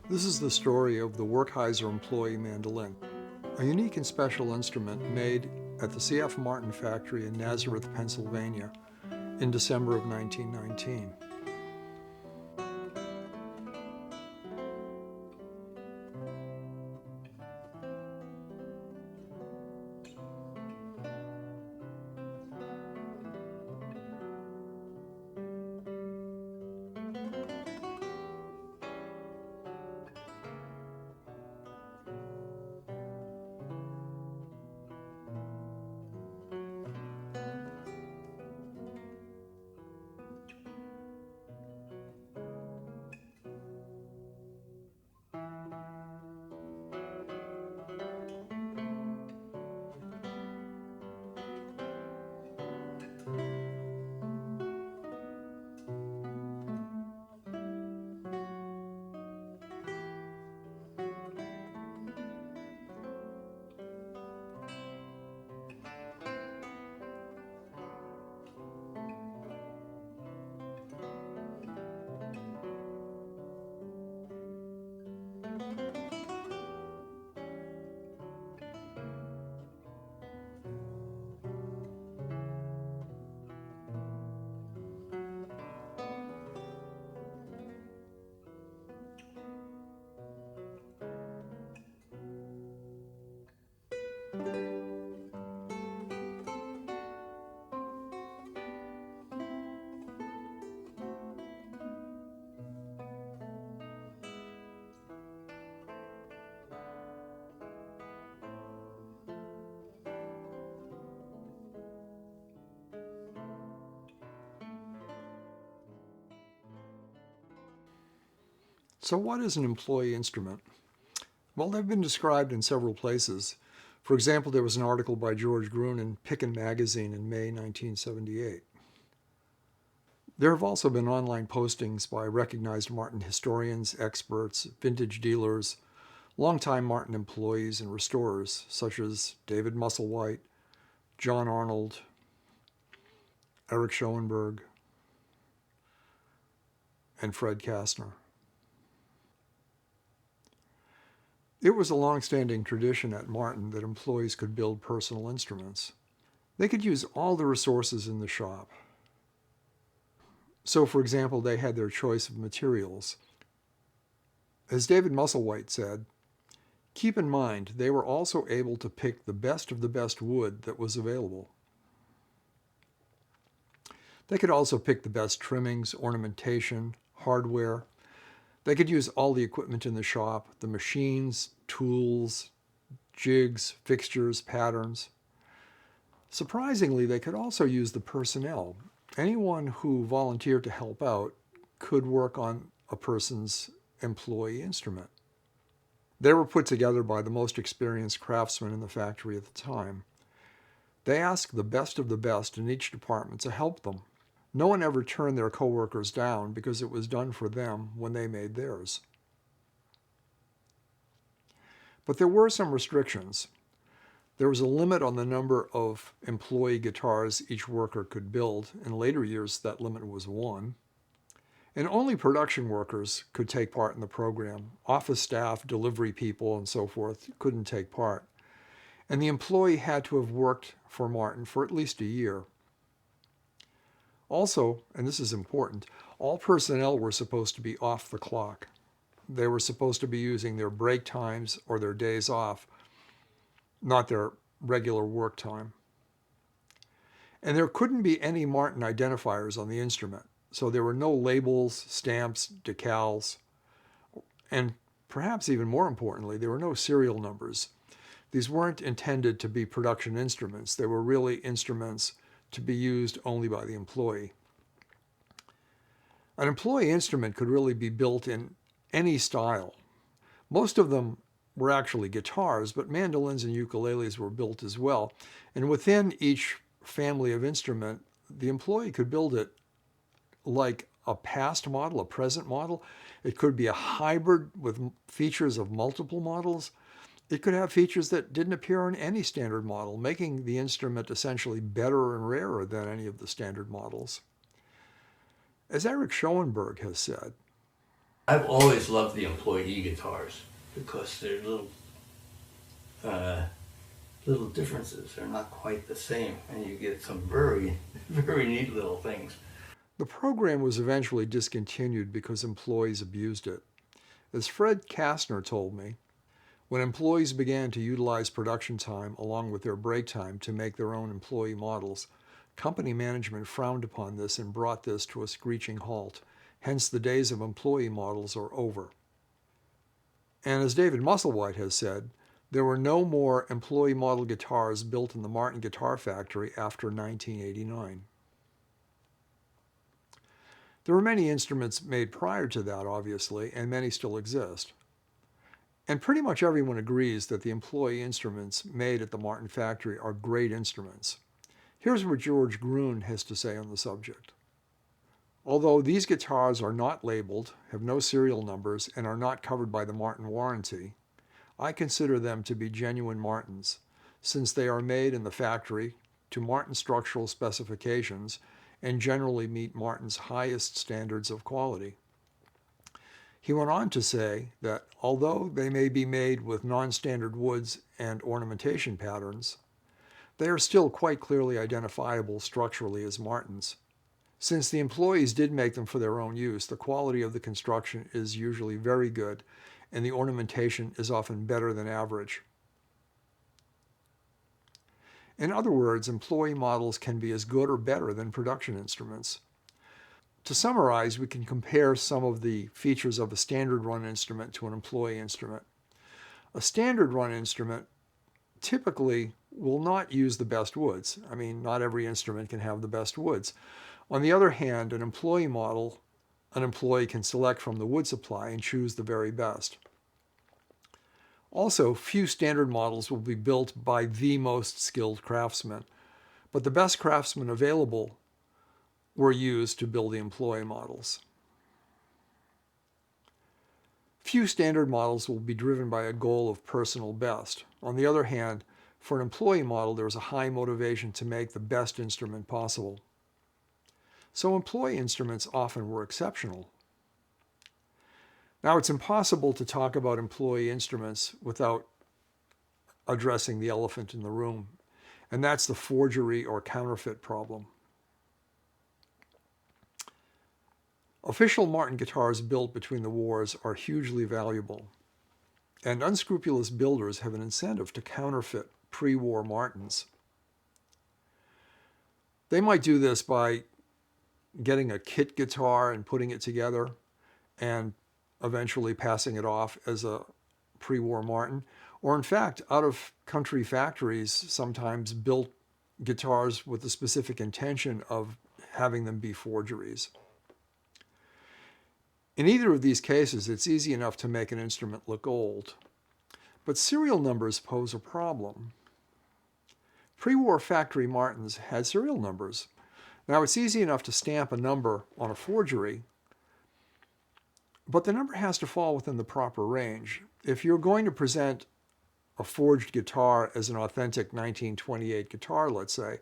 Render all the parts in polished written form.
This is the story of the Werkheiser employee mandolin, a unique and special instrument made at the C.F. Martin factory in Nazareth, Pennsylvania in December of 1919. So what is an employee instrument? Well, they've been described in several places. For example, there was an article by George Gruen in Picken magazine in May 1978. There have also been online postings by recognized Martin historians, experts, vintage dealers, longtime Martin employees, and restorers, such as David Musselwhite, John Arnold, Eric Schoenberg, and Fred Kastner. It was a long-standing tradition at Martin that employees could build personal instruments. They could use all the resources in the shop. So, for example, they had their choice of materials. As David Musselwhite said, keep in mind they were also able to pick the best of the best wood that was available. They could also pick the best trimmings, ornamentation, hardware. They could use all the equipment in the shop, the machines, tools, jigs, fixtures, patterns. Surprisingly, they could also use the personnel. Anyone who volunteered to help out could work on a person's employee instrument. They were put together by the most experienced craftsmen in the factory at the time. They asked the best of the best in each department to help them. No one ever turned their coworkers down because it was done for them when they made theirs. But there were some restrictions. There was a limit on the number of employee guitars each worker could build. In later years, that limit was 1. And only production workers could take part in the program. Office staff, delivery people, and so forth couldn't take part. And the employee had to have worked for Martin for at least a year. Also, and this is important, all personnel were supposed to be off the clock. They were supposed to be using their break times or their days off, not their regular work time. And there couldn't be any Martin identifiers on the instrument. So there were no labels, stamps, decals, and perhaps even more importantly, there were no serial numbers. These weren't intended to be production instruments. They were really instruments to be used only by the employee. An employee instrument could really be built in any style. Most of them were actually guitars, but mandolins and ukuleles were built as well. And within each family of instrument, the employee could build it like a past model, a present model. It could be a hybrid with features of multiple models. It could have features that didn't appear on any standard model, making the instrument essentially better and rarer than any of the standard models. As Eric Schoenberg has said, I've always loved the employee guitars because they're uh, little differences. They're not quite the same, and you get some very, very neat little things. The program was eventually discontinued because employees abused it. As Fred Kastner told me, when employees began to utilize production time along with their break time to make their own employee models, company management frowned upon this and brought this to a screeching halt. Hence, the days of employee models are over. And as David Musselwhite has said, there were no more employee model guitars built in the Martin Guitar Factory after 1989. There were many instruments made prior to that, obviously, and many still exist. And pretty much everyone agrees that the employee instruments made at the Martin factory are great instruments. Here's what George Gruen has to say on the subject. Although these guitars are not labeled, have no serial numbers, and are not covered by the Martin warranty, I consider them to be genuine Martins, since they are made in the factory to Martin structural specifications and generally meet Martin's highest standards of quality. He went on to say that although they may be made with non-standard woods and ornamentation patterns, they are still quite clearly identifiable structurally as Martins. Since the employees did make them for their own use, the quality of the construction is usually very good, and the ornamentation is often better than average. In other words, employee models can be as good or better than production instruments. To summarize, we can compare some of the features of a standard run instrument to an employee instrument. A standard run instrument typically will not use the best woods. I mean, not every instrument can have the best woods. On the other hand, an employee model, an employee can select from the wood supply and choose the very best. Also, few standard models will be built by the most skilled craftsmen, but the best craftsmen available were used to build the employee models. Few standard models will be driven by a goal of personal best. On the other hand, for an employee model, there is a high motivation to make the best instrument possible. So employee instruments often were exceptional. Now, it's impossible to talk about employee instruments without addressing the elephant in the room, and that's the forgery or counterfeit problem. Official Martin guitars built between the wars are hugely valuable, and unscrupulous builders have an incentive to counterfeit pre-war Martins. They might do this by getting a kit guitar and putting it together and eventually passing it off as a pre-war Martin, or in fact, out-of-country factories sometimes built guitars with the specific intention of having them be forgeries. In either of these cases, it's easy enough to make an instrument look old, but serial numbers pose a problem. Pre-war factory Martins had serial numbers. Now, it's easy enough to stamp a number on a forgery, but the number has to fall within the proper range. If you're going to present a forged guitar as an authentic 1928 guitar, let's say,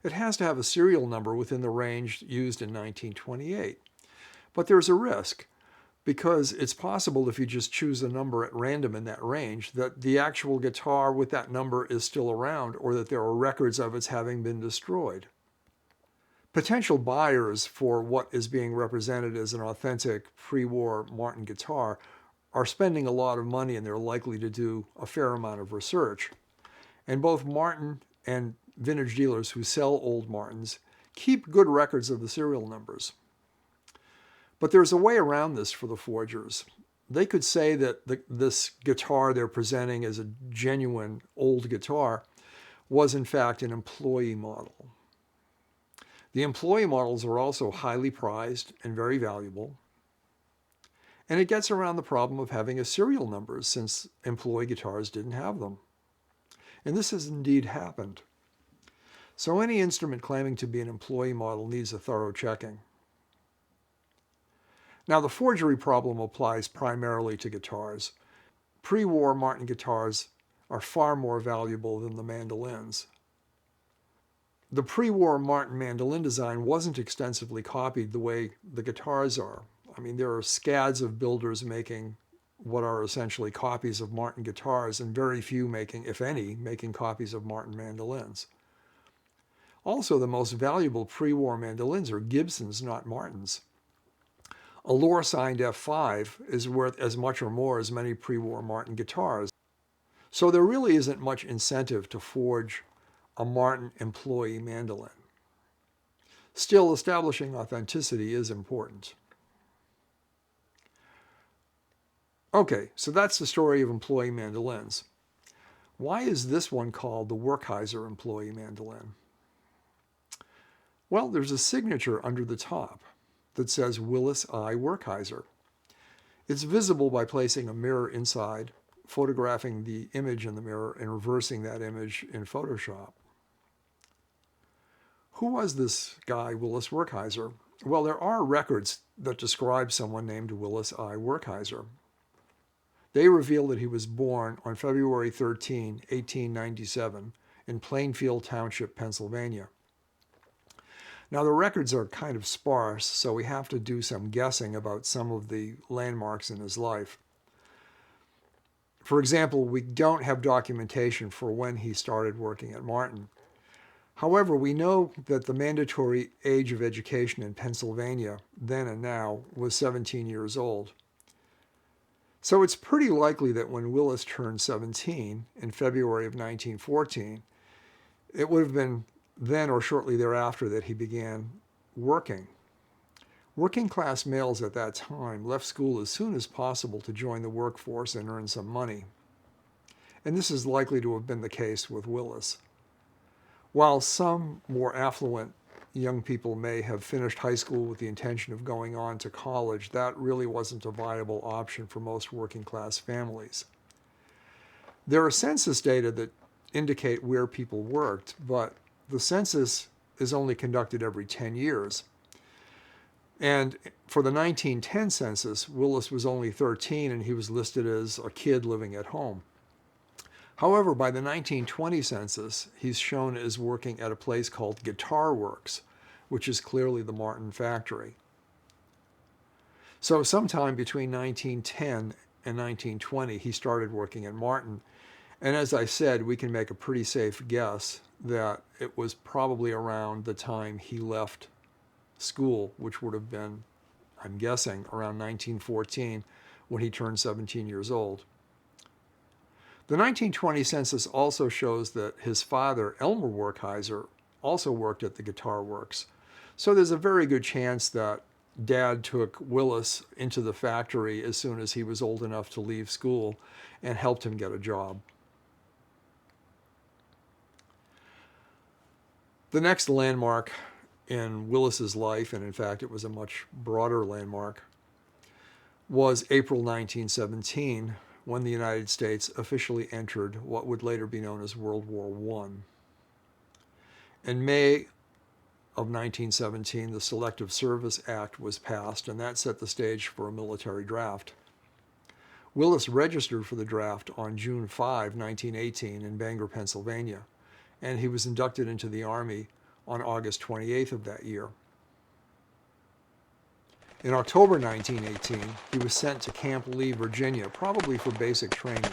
it has to have a serial number within the range used in 1928. But there's a risk, because it's possible if you just choose a number at random in that range that the actual guitar with that number is still around, or that there are records of its having been destroyed. Potential buyers for what is being represented as an authentic pre-war Martin guitar are spending a lot of money, and they're likely to do a fair amount of research. And both Martin and vintage dealers who sell old Martins keep good records of the serial numbers. But there's a way around this for the forgers. They could say that this guitar they're presenting as a genuine old guitar was in fact an employee model. The employee models are also highly prized and very valuable. And it gets around the problem of having a serial number, since employee guitars didn't have them. And this has indeed happened. So any instrument claiming to be an employee model needs a thorough checking. Now, the forgery problem applies primarily to guitars. Pre-war Martin guitars are far more valuable than the mandolins. The pre-war Martin mandolin design wasn't extensively copied the way the guitars are. I mean, there are scads of builders making what are essentially copies of Martin guitars, and very few making, if any, making copies of Martin mandolins. Also, the most valuable pre-war mandolins are Gibsons, not Martins. A Lore-signed F5 is worth as much or more as many pre-war Martin guitars. So there really isn't much incentive to forge a Martin employee mandolin. Still, establishing authenticity is important. Okay, so that's the story of employee mandolins. Why is this one called the Werkheiser employee mandolin? Well, there's a signature under the top that says Willis I. Werkheiser. It's visible by placing a mirror inside, photographing the image in the mirror, and reversing that image in Photoshop. Who was this guy, Willis Werkheiser? Well, there are records that describe someone named Willis I. Werkheiser. They reveal that he was born on February 13, 1897, in Plainfield Township, Pennsylvania. Now, the records are kind of sparse, so we have to do some guessing about some of the landmarks in his life. For example, we don't have documentation for when he started working at Martin. However, we know that the mandatory age of education in Pennsylvania, then and now, was 17 years old. So it's pretty likely that when Willis turned 17 in February of 1914, it would have been then or shortly thereafter that he began working. Working class males at that time left school as soon as possible to join the workforce and earn some money. And this is likely to have been the case with Willis. While some more affluent young people may have finished high school with the intention of going on to college, that really wasn't a viable option for most working class families. There are census data that indicate where people worked, but the census is only conducted every 10 years. And for the 1910 census, Willis was only 13 and he was listed as a kid living at home. However, by the 1920 census, he's shown as working at a place called Guitar Works, which is clearly the Martin factory. So sometime between 1910 and 1920, he started working at Martin. And as I said, we can make a pretty safe guess that it was probably around the time he left school, which would have been, I'm guessing, around 1914 when he turned 17 years old. The 1920 census also shows that his father, Elmer Werkheiser, also worked at the Guitar Works. So there's a very good chance that Dad took Willis into the factory as soon as he was old enough to leave school and helped him get a job. The next landmark in Willis's life, and in fact it was a much broader landmark, was April 1917, when the United States officially entered what would later be known as World War I. In May of 1917, the Selective Service Act was passed, and that set the stage for a military draft. Willis registered for the draft on June 5, 1918 in Bangor, Pennsylvania, and he was inducted into the Army on August 28th of that year. In October 1918, he was sent to Camp Lee, Virginia, probably for basic training.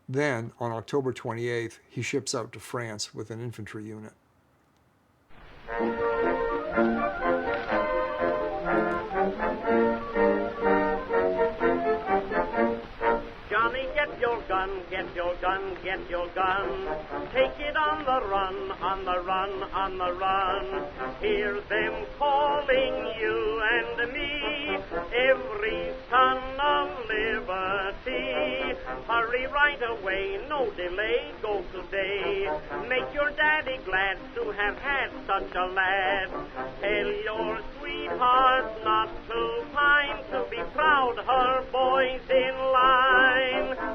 Then, on October 28th, he ships out to France with an infantry unit. Johnny, get your gun, get your gun, get your gun. Take it on the run, on the run, on the run. Hear them calling you and me, every son of liberty. Hurry right away, no delay, go today. Make your daddy glad to have had such a lad. Tell your sweetheart not to pine, to be proud her boy's in line.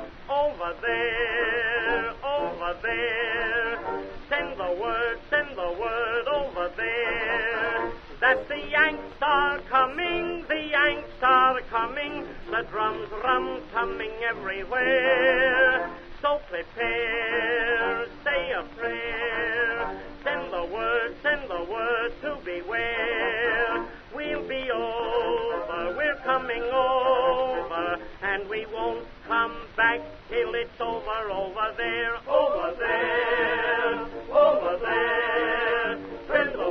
Yanks are coming, the drums rum-tumming everywhere. So prepare, say a prayer, send the word to beware. We'll be over, we're coming over, and we won't come back till it's over, over there, over there, over there. Send the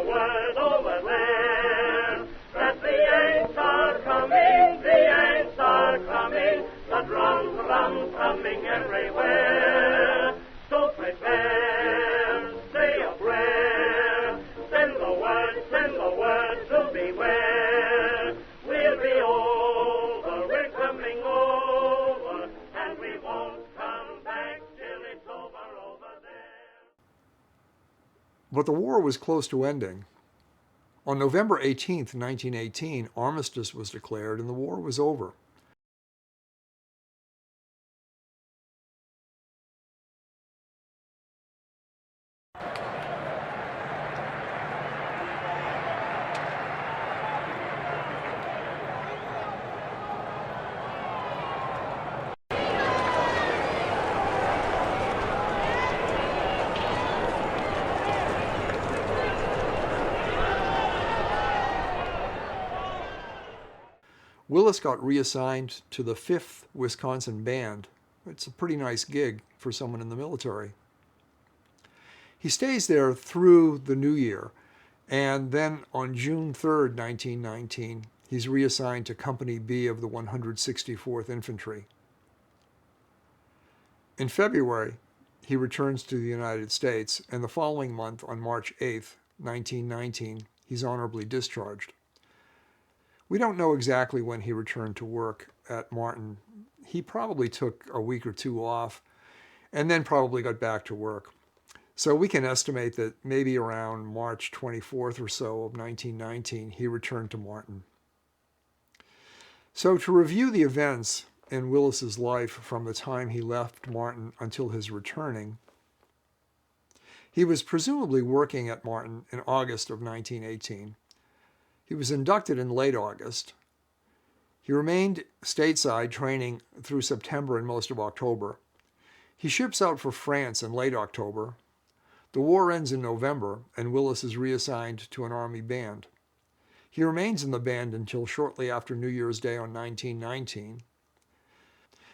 word over there, that the Yanks are coming, the Yanks are coming, the drums rum-tumming everywhere. So prepare, say a prayer, send the word to beware. We'll be over, we're coming over, and we won't come back till it's over, over there. But the war was close to ending. On November 18th, 1918, armistice was declared and the war was over. Willis got reassigned to the 5th Wisconsin Band. It's a pretty nice gig for someone in the military. He stays there through the new year, and then on June 3rd, 1919, he's reassigned to Company B of the 164th Infantry. In February, he returns to the United States, and the following month, on March 8th, 1919, he's honorably discharged. We don't know exactly when he returned to work at Martin. He probably took a week or two off and then probably got back to work. So we can estimate that maybe around March 24th or so of 1919, he returned to Martin. So to review the events in Willis's life from the time he left Martin until his returning, he was presumably working at Martin in August of 1918. He was inducted in late August. He remained stateside training through September and most of October. He ships out for France in late October. The war ends in November, and Willis is reassigned to an Army band. He remains in the band until shortly after New Year's Day on 1919.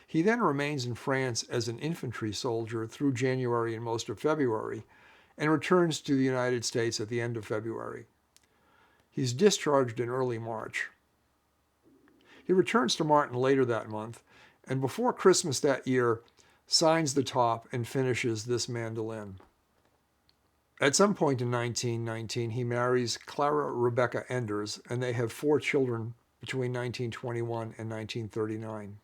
He then remains in France as an infantry soldier through January and most of February, and returns to the United States at the end of February. He's discharged in early March. He returns to Martin later that month, and before Christmas that year, signs the top and finishes This Mandolin. At some point in 1919, he marries Clara Rebecca Enders, and they have 4 children between 1921 and 1939.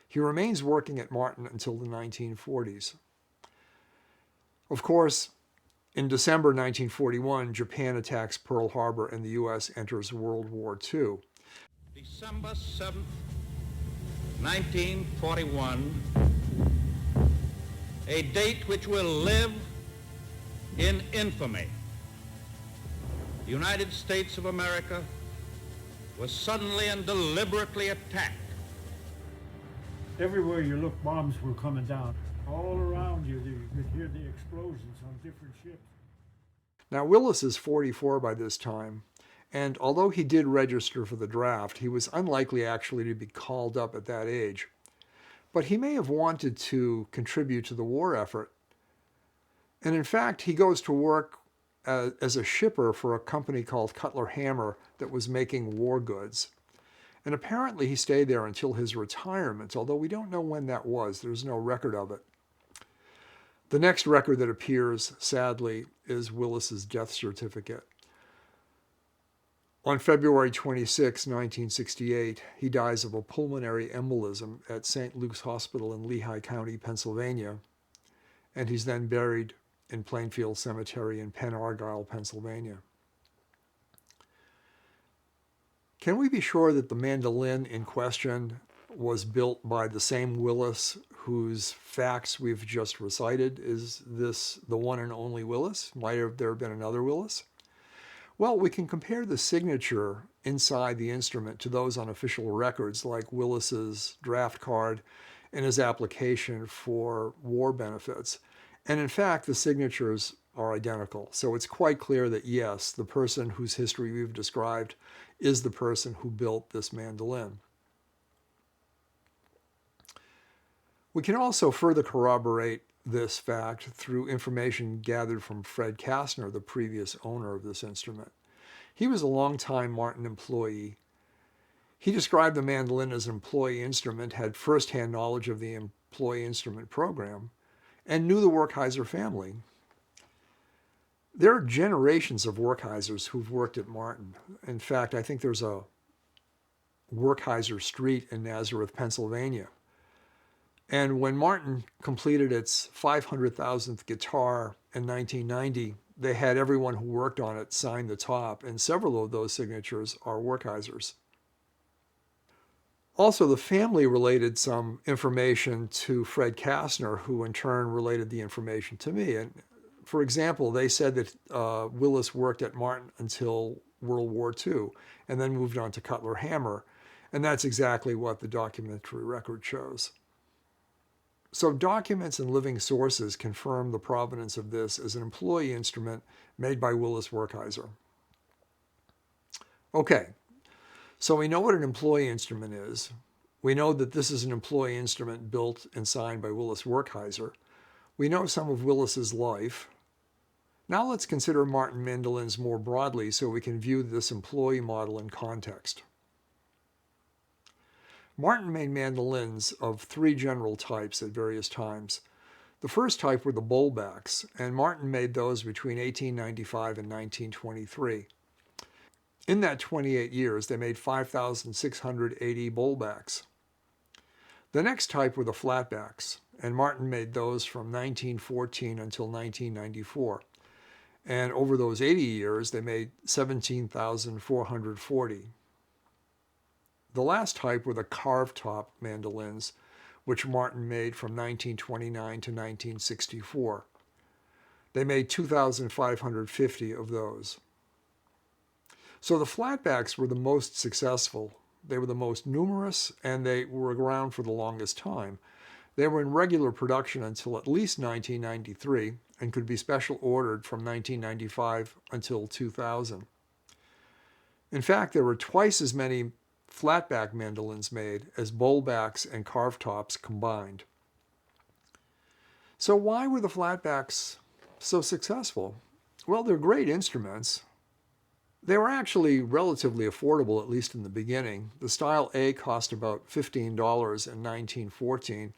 He remains working at Martin until the 1940s. Of course, in December 1941, Japan attacks Pearl Harbor and the U.S. enters World War II. December 7th, 1941, a date which will live in infamy. The United States of America was suddenly and deliberately attacked. Everywhere you look, bombs were coming down. All around you, you could hear the explosions on different ships. Now, Willis is 44 by this time, and although he did register for the draft, he was unlikely actually to be called up at that age. But he may have wanted to contribute to the war effort. And in fact, he goes to work as a shipper for a company called Cutler Hammer that was making war goods. And apparently he stayed there until his retirement, although we don't know when that was. There's no record of it. The next record that appears, sadly, is Willis's death certificate. On February 26, 1968, he dies of a pulmonary embolism at St. Luke's Hospital in Lehigh County, Pennsylvania, and he's then buried in Plainfield Cemetery in Penn Argyl, Pennsylvania. Can we be sure that the mandolin in question was built by the same Willis whose facts we've just recited? Is this the one and only Willis? Might have there been another Willis? Well, we can compare the signature inside the instrument to those on official records like Willis's draft card and his application for war benefits. And in fact, the signatures are identical. So it's quite clear that yes, the person whose history we've described is the person who built this mandolin. We can also further corroborate this fact through information gathered from Fred Kastner, the previous owner of this instrument. He was a longtime Martin employee. He described the mandolin as an employee instrument, had firsthand knowledge of the employee instrument program, and knew the Werkheiser family. There are generations of Werkheisers who've worked at Martin. In fact, I think there's a Werkheiser Street in Nazareth, Pennsylvania. And when Martin completed its 500,000th guitar in 1990, they had everyone who worked on it sign the top, and several of those signatures are Werkheisers. Also, the family related some information to Fred Kastner, who in turn related the information to me. And for example, they said that Willis worked at Martin until World War II and then moved on to Cutler Hammer. And that's exactly what the documentary record shows. So documents and living sources confirm the provenance of this as an employee instrument made by Willis Werkheiser. Okay, so we know what an employee instrument is. We know that this is an employee instrument built and signed by Willis Werkheiser. We know some of Willis's life. Now let's consider Martin mandolins more broadly so we can view this employee model in context. Martin made mandolins of three general types at various times. The first type were the bowlbacks, and Martin made those between 1895 and 1923. In that 28 years, they made 5,680 bowlbacks. The next type were the flatbacks, and Martin made those from 1914 until 1994. And over those 80 years, they made 17,440. The last type were the carved top mandolins, which Martin made from 1929 to 1964. They made 2,550 of those. So the flatbacks were the most successful. They were the most numerous, and they were around for the longest time. They were in regular production until at least 1993 and could be special ordered from 1995 until 2000. In fact, there were twice as many flatback mandolins made as bowlbacks and carved tops combined. So why were the flatbacks so successful? Well, they're great instruments. They were actually relatively affordable, at least in the beginning. The Style A cost about $15 in 1914.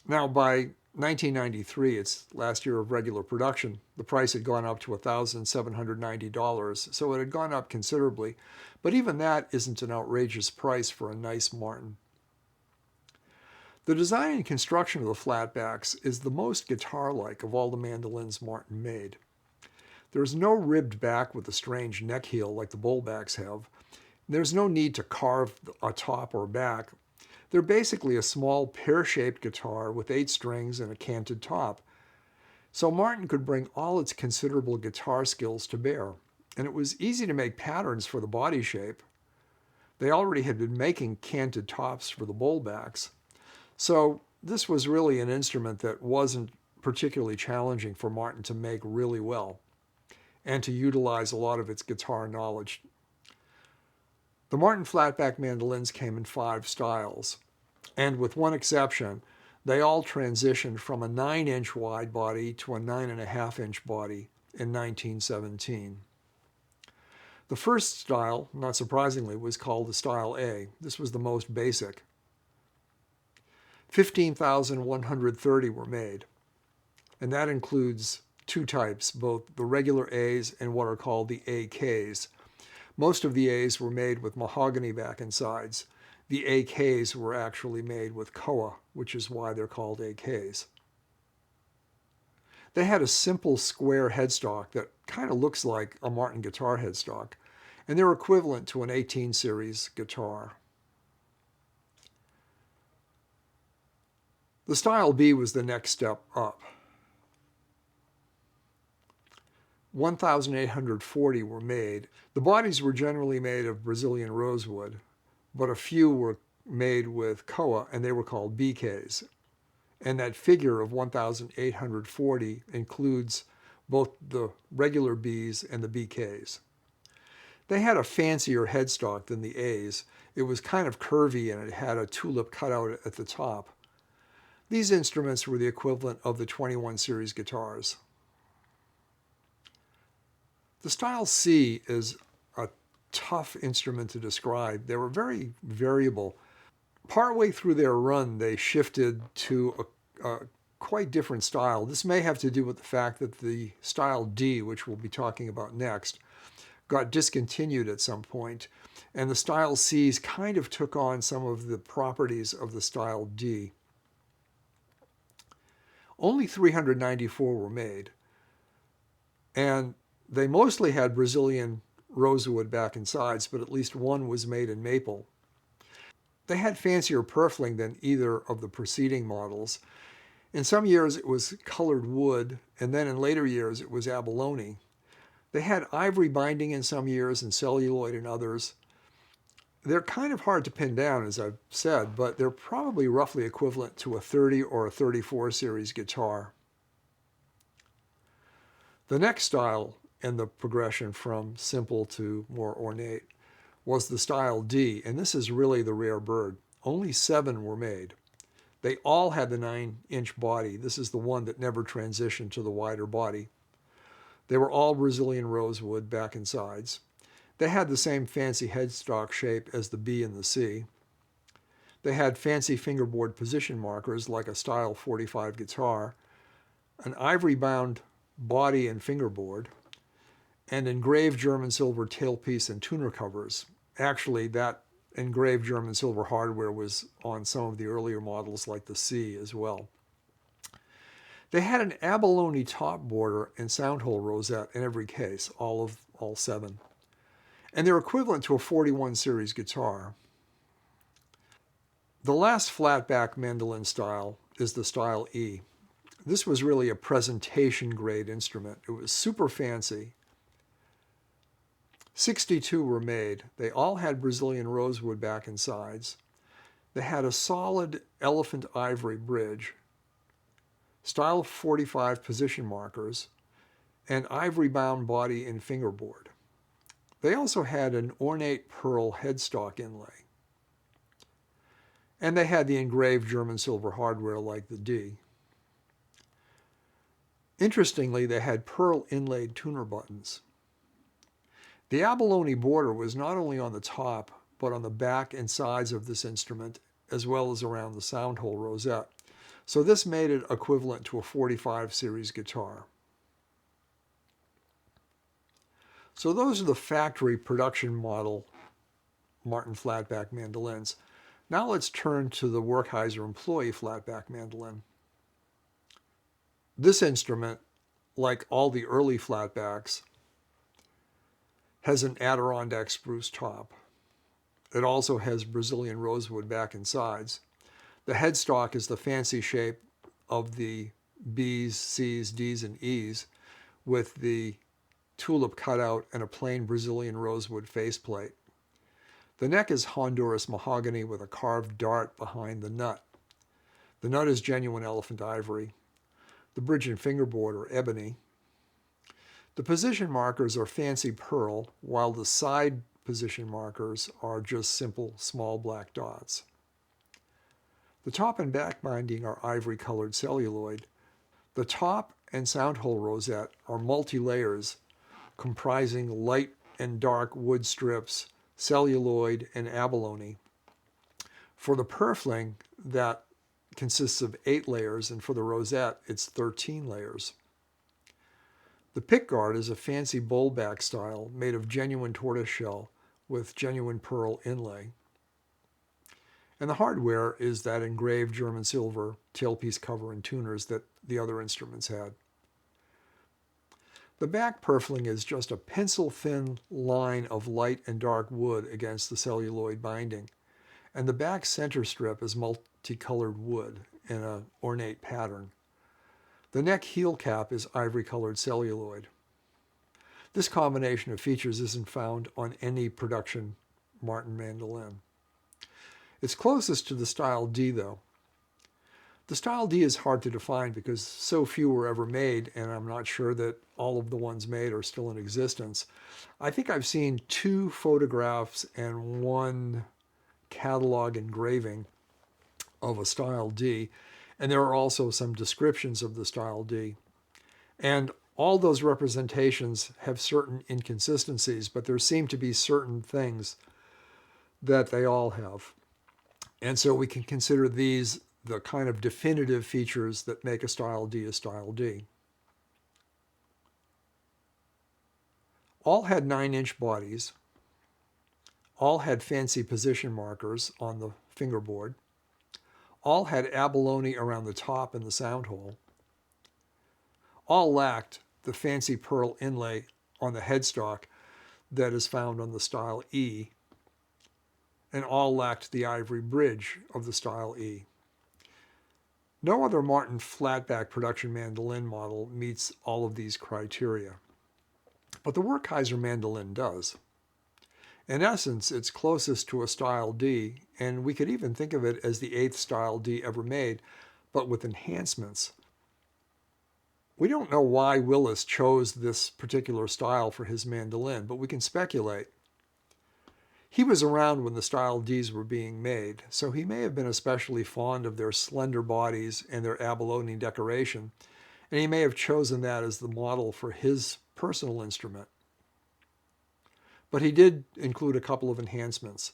Now, by 1993, its last year of regular production, the price had gone up to $1,790, so it had gone up considerably. But even that isn't an outrageous price for a nice Martin. The design and construction of the flatbacks is the most guitar-like of all the mandolins Martin made. There's no ribbed back with a strange neck heel like the bowlbacks have. There's no need to carve a top or back. They're basically a small pear-shaped guitar with 8 strings and a canted top. So Martin could bring all its considerable guitar skills to bear. And it was easy to make patterns for the body shape. They already had been making canted tops for the bowlbacks. So this was really an instrument that wasn't particularly challenging for Martin to make really well and to utilize a lot of its guitar knowledge. The Martin flatback mandolins came in 5 styles, and with one exception, they all transitioned from a 9-inch wide body to a 9.5-inch body in 1917. The first style, not surprisingly, was called the Style A. This was the most basic. 15,130 were made, and that includes 2 types, both the regular A's and what are called the AKs. Most of the A's were made with mahogany back and sides. The AKs were actually made with koa, which is why they're called AKs. They had a simple square headstock that kind of looks like a Martin guitar headstock, and they're equivalent to an 18 series guitar. The Style B was the next step up. 1,840 were made. The bodies were generally made of Brazilian rosewood, but a few were made with koa, and they were called BKs. And that figure of 1,840 includes both the regular Bs and the BKs. They had a fancier headstock than the As. It was kind of curvy and it had a tulip cutout at the top. These instruments were the equivalent of the 21 series guitars. The Style C is a tough instrument to describe. They were very variable. Partway through their run, they shifted to a quite different style. This may have to do with the fact that the Style D, which we'll be talking about next, got discontinued at some point, and the Style Cs kind of took on some of the properties of the Style D. Only 394 were made, and they mostly had Brazilian rosewood back and sides, but at least one was made in maple. They had fancier purfling than either of the preceding models. In some years it was colored wood, and then in later years it was abalone. They had ivory binding in some years and celluloid in others. They're kind of hard to pin down, as I've said, but they're probably roughly equivalent to a 30 or a 34 series guitar. The next style in the progression from simple to more ornate was the Style D, and this is really the rare bird. Only 7 were made. They all had the 9-inch body. This is the one that never transitioned to the wider body. They were all Brazilian rosewood back and sides. They had the same fancy headstock shape as the B and the C. They had fancy fingerboard position markers like a Style 45 guitar, an ivory-bound body and fingerboard, and engraved German silver tailpiece and tuner covers. Actually, that engraved German silver hardware was on some of the earlier models like the C as well. They had an abalone top border and sound hole rosette in every case, all 7. And they're equivalent to a 41 series guitar. The last flatback mandolin style is the Style E. This was really a presentation grade instrument. It was super fancy. 62 were made. They all had Brazilian rosewood back and sides. They had a solid elephant ivory bridge, Style 45 position markers, and ivory-bound body and fingerboard. They also had an ornate pearl headstock inlay. And they had the engraved German silver hardware like the D. Interestingly, they had pearl inlaid tuner buttons. The abalone border was not only on the top, but on the back and sides of this instrument, as well as around the sound hole rosette. So this made it equivalent to a 45 series guitar. So those are the factory production model Martin flatback mandolins. Now let's turn to the Werkheiser employee flatback mandolin. This instrument, like all the early flatbacks, has an Adirondack spruce top. It also has Brazilian rosewood back and sides. The headstock is the fancy shape of the Bs, Cs, Ds, and Es with the tulip cutout and a plain Brazilian rosewood faceplate. The neck is Honduras mahogany with a carved dart behind the nut. The nut is genuine elephant ivory. The bridge and fingerboard are ebony. The position markers are fancy pearl, while the side position markers are just simple small black dots. The top and back binding are ivory-colored celluloid. The top and sound hole rosette are multi-layers comprising light and dark wood strips, celluloid, and abalone. For the purfling, that consists of 8 layers, and for the rosette, it's 13 layers. The pickguard is a fancy bowlback style made of genuine tortoiseshell with genuine pearl inlay. And the hardware is that engraved German silver tailpiece cover and tuners that the other instruments had. The back purfling is just a pencil-thin line of light and dark wood against the celluloid binding, and the back center strip is multicolored wood in an ornate pattern. The neck heel cap is ivory-colored celluloid. This combination of features isn't found on any production Martin mandolin. It's closest to the Style D, though. The Style D is hard to define because so few were ever made, and I'm not sure that all of the ones made are still in existence. I think I've seen 2 photographs and 1 catalog engraving of a Style D, and there are also some descriptions of the Style D. And all those representations have certain inconsistencies, but there seem to be certain things that they all have. And so we can consider these the kind of definitive features that make a Style D a Style D. All had 9-inch bodies. All had fancy position markers on the fingerboard. All had abalone around the top and the sound hole. All lacked the fancy pearl inlay on the headstock that is found on the Style E, and all lacked the ivory bridge of the Style E. No other Martin flatback production mandolin model meets all of these criteria, but the Werkheiser mandolin does. In essence, it's closest to a Style D, and we could even think of it as the 8th Style D ever made, but with enhancements. We don't know why Willis chose this particular style for his mandolin, but we can speculate. He was around when the Style Ds were being made, so he may have been especially fond of their slender bodies and their abalone decoration, and he may have chosen that as the model for his personal instrument. But he did include a couple of enhancements.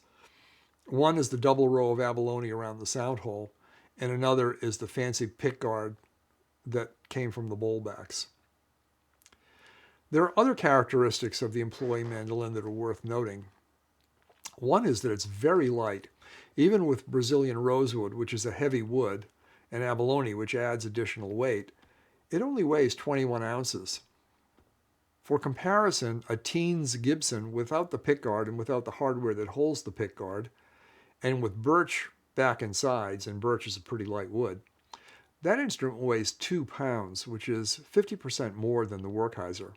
One is the double row of abalone around the sound hole, and another is the fancy pickguard that came from the bowlbacks. There are other characteristics of the employee mandolin that are worth noting. One is that it's very light, even with Brazilian rosewood, which is a heavy wood, and abalone, which adds additional weight. It only weighs 21 ounces. For comparison, a Teens Gibson without the pickguard and without the hardware that holds the pickguard, and with birch back and sides, and birch is a pretty light wood, that instrument weighs 2 pounds, which is 50% more than the Werkheiser.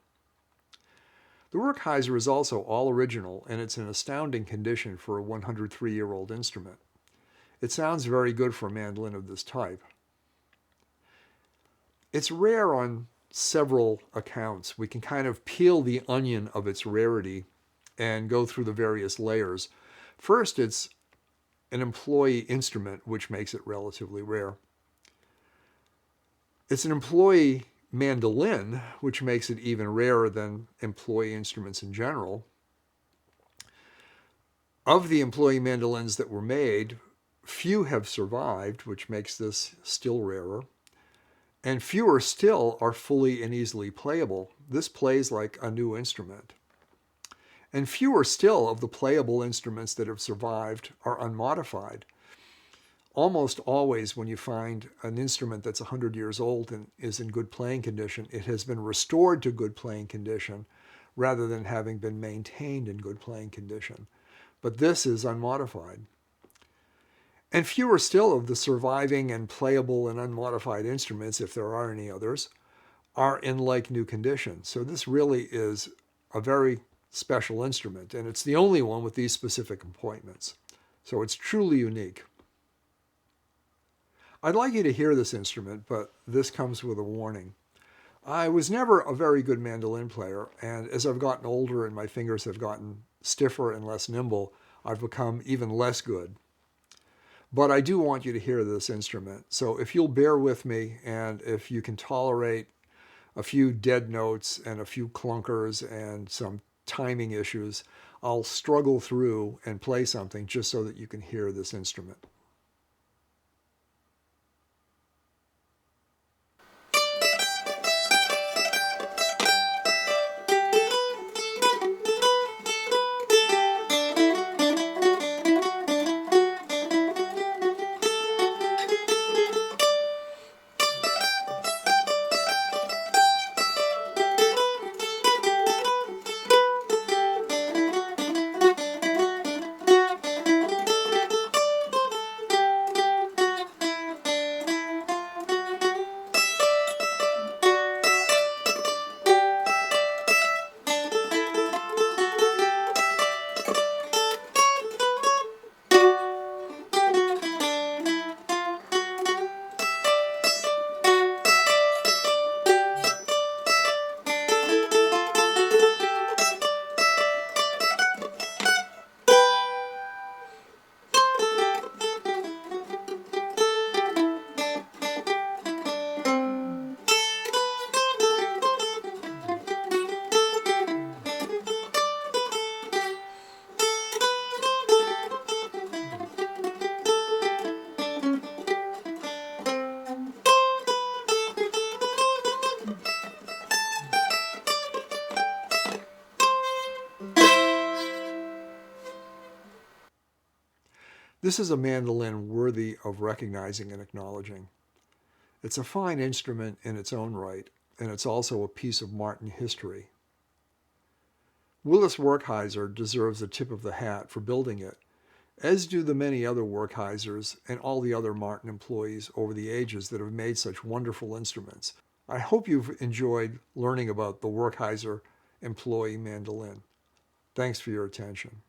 The Werkheiser is also all original, and it's in astounding condition for a 103-year-old instrument. It sounds very good for a mandolin of this type. It's rare on several accounts. We can kind of peel the onion of its rarity and go through the various layers. First, it's an employee instrument, which makes it relatively rare. It's an employee mandolin, which makes it even rarer than employee instruments in general. Of the employee mandolins that were made, few have survived, which makes this still rarer. And fewer still are fully and easily playable. This plays like a new instrument. And fewer still of the playable instruments that have survived are unmodified. Almost always when you find an instrument that's 100 years old and is in good playing condition, it has been restored to good playing condition rather than having been maintained in good playing condition. But this is unmodified. And fewer still of the surviving and playable and unmodified instruments, if there are any others, are in like new condition. So this really is a very special instrument, and it's the only one with these specific appointments. So it's truly unique. I'd like you to hear this instrument, but this comes with a warning. I was never a very good mandolin player, and as I've gotten older and my fingers have gotten stiffer and less nimble, I've become even less good. But I do want you to hear this instrument. So if you'll bear with me, and if you can tolerate a few dead notes and a few clunkers and some timing issues, I'll struggle through and play something just so that you can hear this instrument. This is a mandolin worthy of recognizing and acknowledging. It's a fine instrument in its own right, and it's also a piece of Martin history. Willis Werkheiser deserves a tip of the hat for building it, as do the many other Werkheisers and all the other Martin employees over the ages that have made such wonderful instruments. I hope you've enjoyed learning about the Werkheiser employee mandolin. Thanks for your attention.